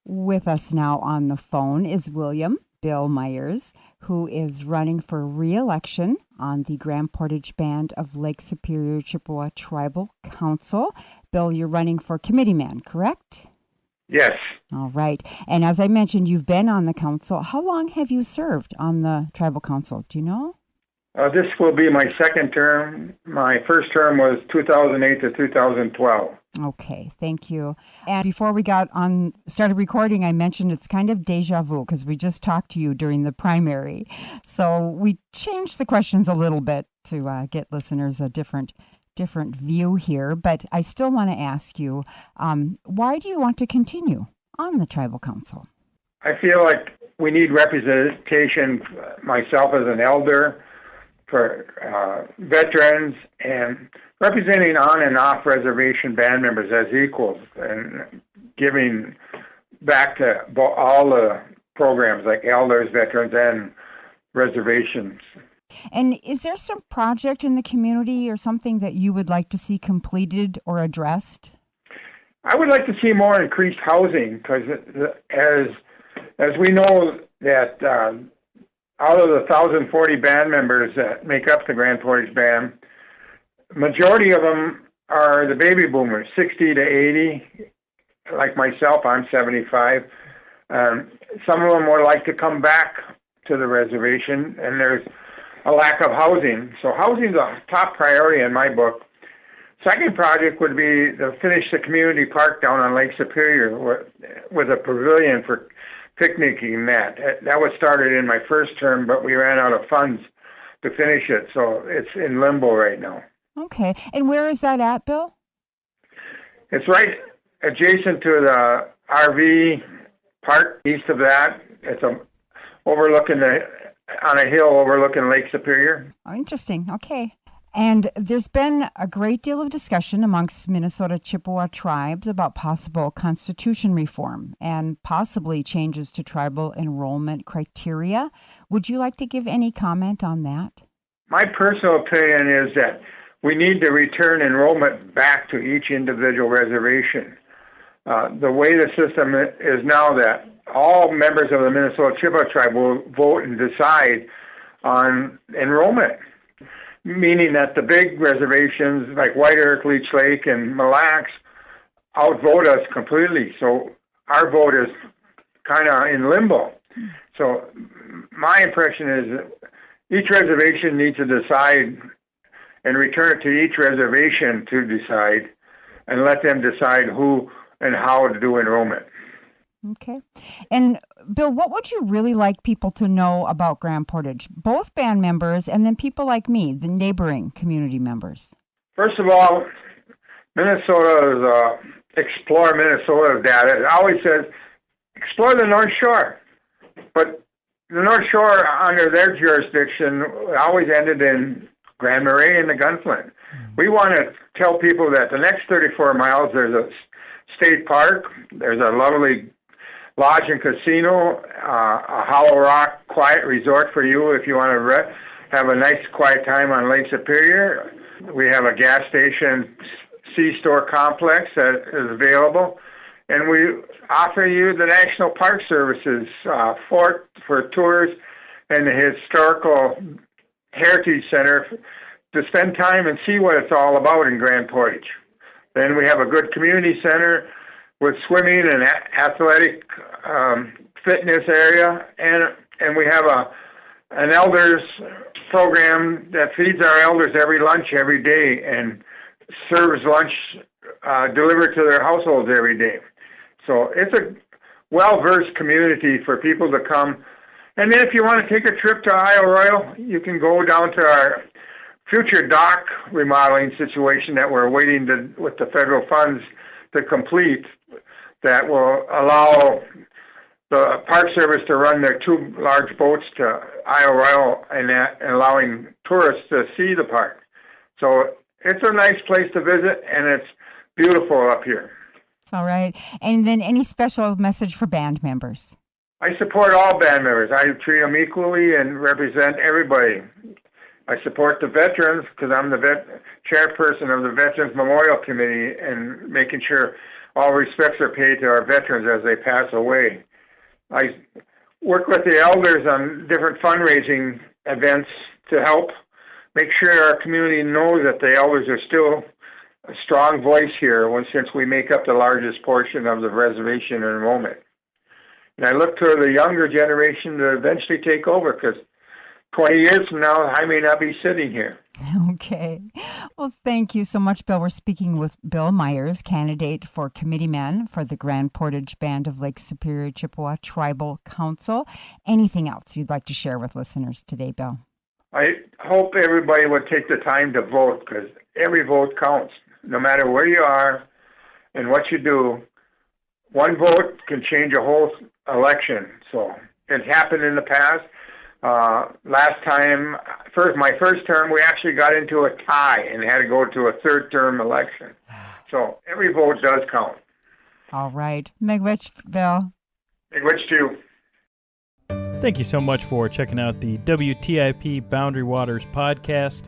With us now on the phone is William Bill Myers, who is running for re-election on the Grand Portage Band of Lake Superior Chippewa Tribal Council. Bill, you're running for committeeman, correct? Yes. All right. And as I mentioned, you've been on the council. How long have you served on the tribal council? Do you know? This will be my second term. My first term was 2008 to 2012. Okay, thank you. And before we started recording, I mentioned it's kind of deja vu because we just talked to you during the primary. So we changed the questions a little bit to get listeners a different view here. But I still want to ask you, why do you want to continue on the tribal council? I feel like we need representation, myself as an elder, for veterans, and representing on and off reservation band members as equals, and giving back to all the programs like elders, veterans, and reservations. And is there some project in the community or something that you would like to see completed or addressed? I would like to see more increased housing, because as we know that out of the 1,040 band members that make up the Grand Portage Band, majority of them are the baby boomers, 60 to 80. Like myself, I'm 75. Some of them would like to come back to the reservation, and there's a lack of housing. So housing is a top priority in my book. Second project would be to finish the community park down on Lake Superior with a pavilion for picnicking. That was started in my first term, but we ran out of funds to finish it, so it's in limbo right now. Okay, and where is that at, Bill? It's right adjacent to the RV park. East of that, it's on a hill overlooking Lake Superior. Oh, interesting. Okay. And there's been a great deal of discussion amongst Minnesota Chippewa tribes about possible constitution reform and possibly changes to tribal enrollment criteria. Would you like to give any comment on that? My personal opinion is that we need to return enrollment back to each individual reservation. The way the system is now, that all members of the Minnesota Chippewa tribe will vote and decide on enrollment, meaning that the big reservations like White Earth, Leech Lake, and Mille Lacs outvote us completely. So our vote is kind of in limbo. So my impression is that each reservation needs to decide and return it to each reservation to decide, and let them decide who and how to do enrollment. Okay. And Bill, what would you really like people to know about Grand Portage, both band members and then people like me, the neighboring community members? First of all, Minnesota's Explore Minnesota data, it always says, explore the North Shore. But the North Shore, under their jurisdiction, always ended in Grand Marais and the Gunflint. We want to tell people that the next 34 miles, there's a state park, there's a lovely lodge and casino, a Hollow Rock quiet resort for you if you want to have a nice quiet time on Lake Superior. We have a gas station, C-store complex that is available. And we offer you the National Park Services fort for tours and the Historical Heritage Center to spend time and see what it's all about in Grand Portage. Then we have a good community center with swimming and athletic fitness area, and we have an elders program that feeds our elders every lunch every day and serves lunch delivered to their households every day. So it's a well-versed community for people to come. And then if you want to take a trip to Isle Royale, you can go down to our future dock remodeling situation that we're waiting with the federal funds to complete, that will allow the Park Service to run their two large boats to Isle Royale and allowing tourists to see the park. So it's a nice place to visit, and it's beautiful up here. All right. And then any special message for band members? I support all band members. I treat them equally and represent everybody. I support the veterans because I'm the chairperson of the Veterans Memorial Committee, and making sure all respects are paid to our veterans as they pass away. I work with the elders on different fundraising events to help make sure our community knows that the elders are still a strong voice here since we make up the largest portion of the reservation enrollment. And I look to the younger generation to eventually take over because 20 years from now, I may not be sitting here. Okay. Well, thank you so much, Bill. We're speaking with Bill Myers, candidate for committeeman for the Grand Portage Band of Lake Superior Chippewa Tribal Council. Anything else you'd like to share with listeners today, Bill? I hope everybody would take the time to vote because every vote counts, no matter where you are and what you do. One vote can change a whole election. So it's happened in the past. Last time, my first term, we actually got into a tie and had to go to a third-term election. So every vote does count. All right. Miigwech, Bill. Miigwech to you. Thank you so much for checking out the WTIP Boundary Waters podcast.